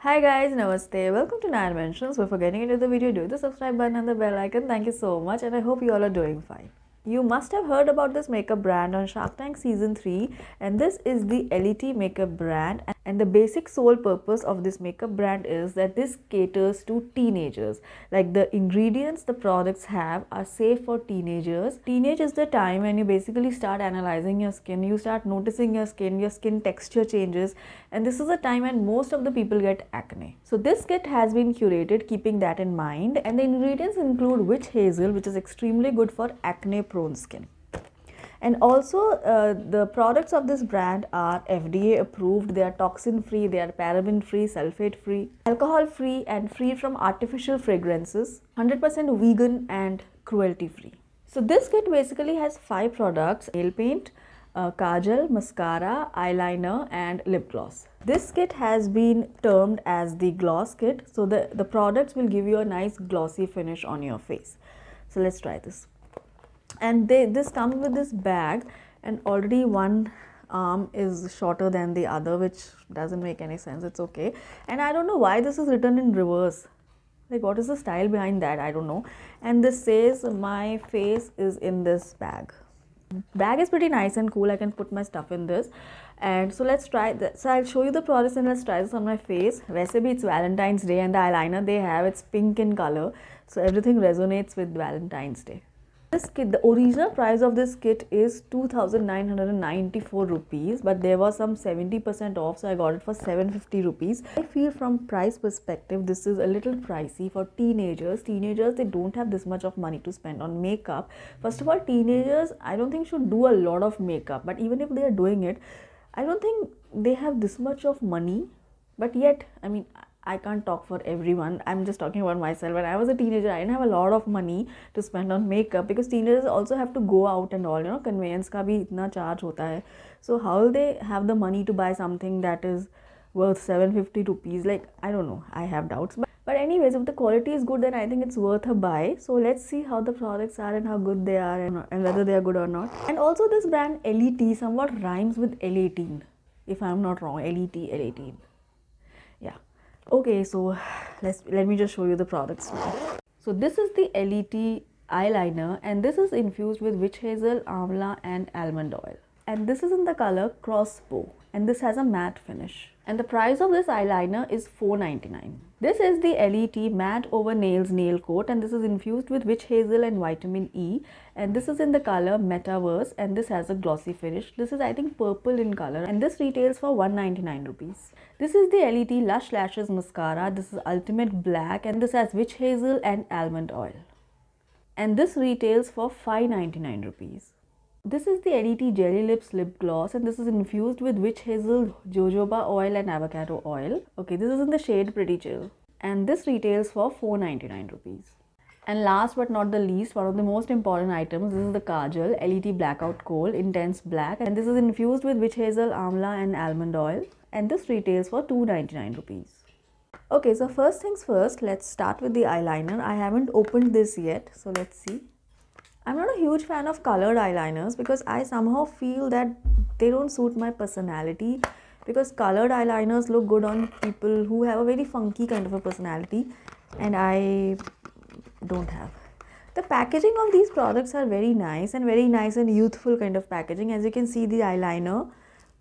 Hi guys, namaste. Welcome to Nine Mentions. Before getting into the video, do the subscribe button and the bell icon. Thank you so much, and I hope you all are doing fine. You must have heard about this makeup brand on Shark Tank season 3, and this is the Ellity makeup brand. And the basic sole purpose of this makeup brand is that this caters to teenagers. Like the ingredients the products have are safe for teenagers. Teenage is the time when you basically start analyzing your skin, you start noticing your skin texture changes, and this is the time when most of the people get acne. So this kit has been curated keeping that in mind, and the ingredients include witch hazel, which is extremely good for acne prone skin. And also the products of this brand are FDA approved, they are toxin free, they are paraben free, sulfate free, alcohol free and free from artificial fragrances, 100% vegan and cruelty free. So this kit basically has 5 products: nail paint, kajal, mascara, eyeliner and lip gloss. This kit has been termed as the gloss kit, so the products will give you a nice glossy finish on your face. So let's try this. And this comes with this bag, and already one arm is shorter than the other, which doesn't make any sense. It's okay. And I don't know why this is written in reverse. Like, what is the style behind that? I don't know. And this says my face is in this bag. Bag is pretty nice and cool. I can put my stuff in this. And so let's try this. So I'll show you the products and let's try this on my face. वैसे भी it's Valentine's Day, and the eyeliner they have, it's pink in color, so everything resonates with Valentine's Day. This kit, the original price of this kit is 2,994 rupees, but there was some 70% off, so I got it for 750 rupees. I feel from price perspective, this is a little pricey for teenagers. Teenagers, they don't have this much of money to spend on makeup. First of all, teenagers, I don't think should do a lot of makeup, but even if they are doing it, I don't think they have this much of money. But yet, I mean, I can't talk for everyone. I'm just talking about myself. When I was a teenager, I didn't have a lot of money to spend on makeup because teenagers also have to go out and all, you know, conveyance ka bhi itna charge hota hai. So how will they have the money to buy something that is worth 750 rupees? Like, I don't know. I have doubts. But anyways, if the quality is good, then I think it's worth a buy. So let's see how the products are and how good they are and whether they are good or not. And also this brand Ellity somewhat rhymes with L18, if I'm not wrong. Ellity. Yeah. Okay, so let me just show you the products now. So this is the Ellity eyeliner, and this is infused with witch hazel, amla and almond oil. And this is in the color crossbow, and this has a matte finish. And the price of this eyeliner is $4.99. This is the Ellity matte over nails nail coat, and this is infused with witch hazel and vitamin E, and this is in the color metaverse, and this has a glossy finish. This is, I think, purple in color, and this retails for 199 rupees. This is the Ellity Lush Lashes Mascara. This is ultimate black, and this has witch hazel and almond oil, and this retails for 599 rupees. This is the Ellity Jelly Lips Lip Gloss, and this is infused with witch hazel, jojoba oil and avocado oil. Okay, this is in the shade Pretty Chill, and this retails for 499 rupees. And last but not the least, one of the most important items, this is the Kajal, Ellity Blackout Kohl Intense Black, and this is infused with witch hazel, amla and almond oil, and this retails for 299 rupees. Okay, so first things first, let's start with the eyeliner. I haven't opened this yet, so let's see. I'm not a huge fan of colored eyeliners because I somehow feel that they don't suit my personality, because colored eyeliners look good on people who have a very funky kind of a personality, and I don't have. The packaging of these products are very nice and youthful kind of packaging. As you can see, the eyeliner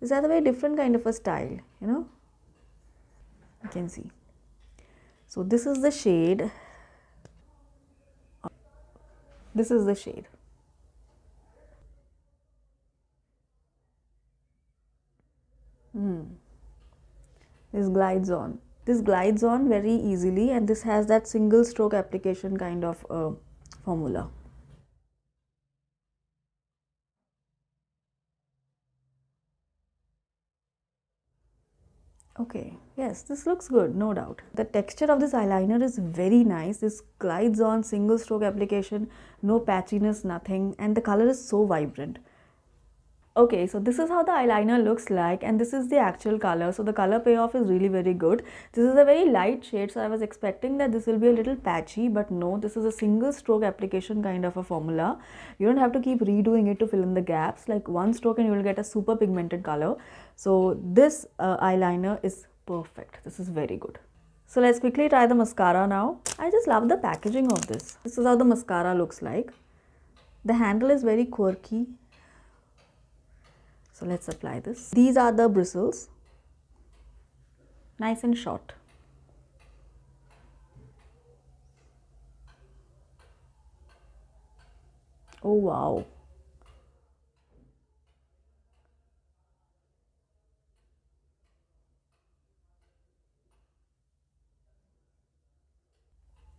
is a very different kind of a style, you know, you can see. So this is the shade. This is the shade. This glides on. This glides on very easily, and this has that single stroke application kind of formula. Okay, yes, this looks good, no doubt. The texture of this eyeliner is very nice. This glides on, single stroke application, no patchiness, nothing, and the color is so vibrant. Okay, so this is how the eyeliner looks like, and this is the actual color. So the color payoff is really very good. This is a very light shade, so I was expecting that this will be a little patchy, but no, this is a single stroke application kind of a formula. You don't have to keep redoing it to fill in the gaps. Like one stroke and you will get a super pigmented color. So this eyeliner is perfect. This is very good. So let's quickly try the mascara now. I just love the packaging of this. This is how the mascara looks like. The handle is very quirky. So let's apply this. These are the bristles. Nice and short. Oh wow.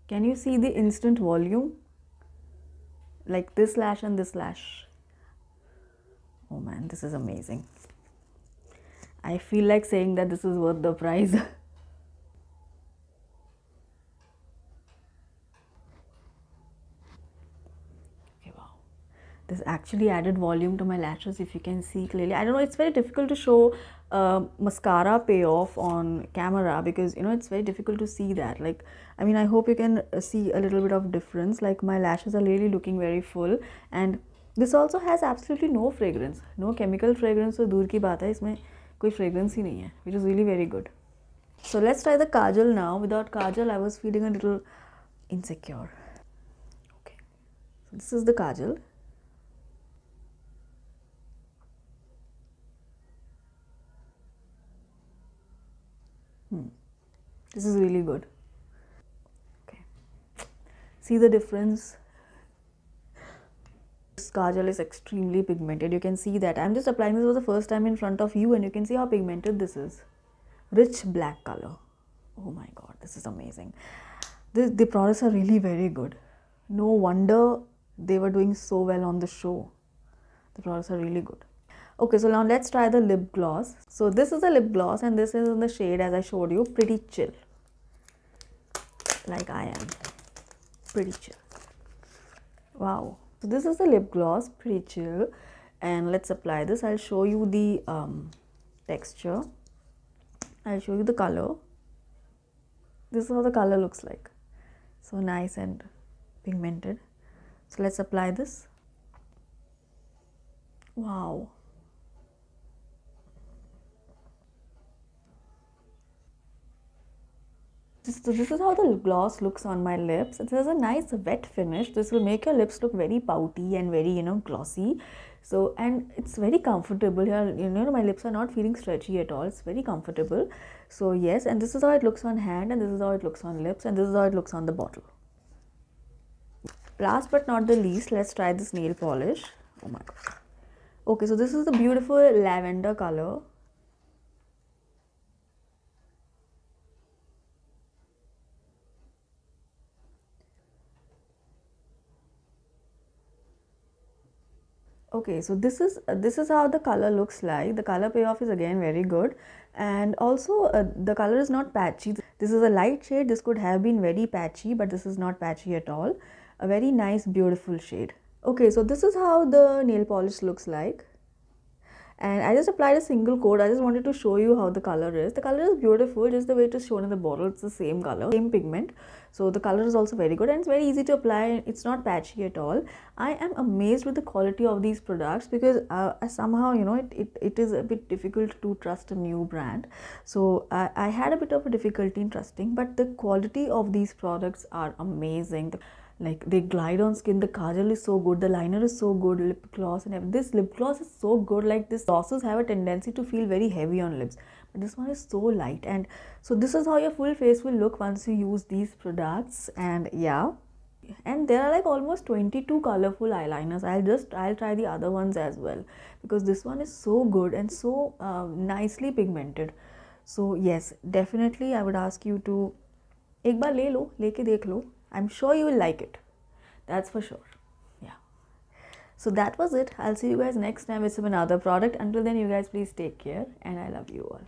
Can you see the instant volume? Like this lash and this lash. Oh man, this is amazing. I feel like saying that this is worth the price. Okay, wow. This actually added volume to my lashes, if you can see clearly. I don't know, it's very difficult to show mascara payoff on camera because, you know, it's very difficult to see that. Like, I mean, I hope you can see a little bit of difference. Like, my lashes are really looking very full, and this also has absolutely no fragrance, no chemical fragrance. So दूर की बात है, इसमें कोई fragrance ही नहीं है, which is really very good. So let's try the kajal now. Without kajal, I was feeling a little insecure. Okay, so this is the kajal. This is really good. Okay, see the difference. This kajal is extremely pigmented. You can see that. I'm just applying this for the first time in front of you, and you can see how pigmented this is. Rich black color. Oh my god, this is amazing. The products are really very good. No wonder they were doing so well on the show. The products are really good. Okay, so now let's try the lip gloss. So this is a lip gloss, and this is in the shade, as I showed you, Pretty Chill. Like I am. Pretty chill. Wow. So this is the lip gloss, Pretty Chill. And let's apply this. I'll show you the texture. I'll show you the color. This is how the color looks like. So nice and pigmented. So let's apply this. Wow. This is how the gloss looks on my lips. It has a nice wet finish. This will make your lips look very pouty and very, you know, glossy. So, and it's very comfortable here. You know, my lips are not feeling stretchy at all. It's very comfortable. So yes, and this is how it looks on hand, and this is how it looks on lips, and this is how it looks on the bottle. Last but not the least, let's try this nail polish. Oh my god. Okay, so this is the beautiful lavender color. Okay, so this is how the color looks like. The color payoff is again very good, and also the color is not patchy. This is a light shade. This could have been very patchy, but this is not patchy at all. A very nice, beautiful shade. Okay, so this is how the nail polish looks like. And I just applied a single coat. I just wanted to show you how the color is. The color is beautiful, just the way it is shown in the bottle. It's the same color, same pigment. So the color is also very good, and it's very easy to apply. It's not patchy at all. I am amazed with the quality of these products because somehow, you know, it is a bit difficult to trust a new brand. So I had a bit of a difficulty in trusting, but the quality of these products are amazing. Like, they glide on skin. The kajal is so good, the liner is so good, lip gloss and everything. This lip gloss is so good. Like, this glosses have a tendency to feel very heavy on lips, but this one is so light. And so this is how your full face will look once you use these products. And yeah, and there are like almost 22 colorful eyeliners. I'll try the other ones as well, because this one is so good and so nicely pigmented. So yes, definitely I would ask you to एक बार ले लो, लेके देख लो. I'm sure you will like it. That's for sure. Yeah. So that was it. I'll see you guys next time with some another product. Until then, you guys please take care, and I love you all.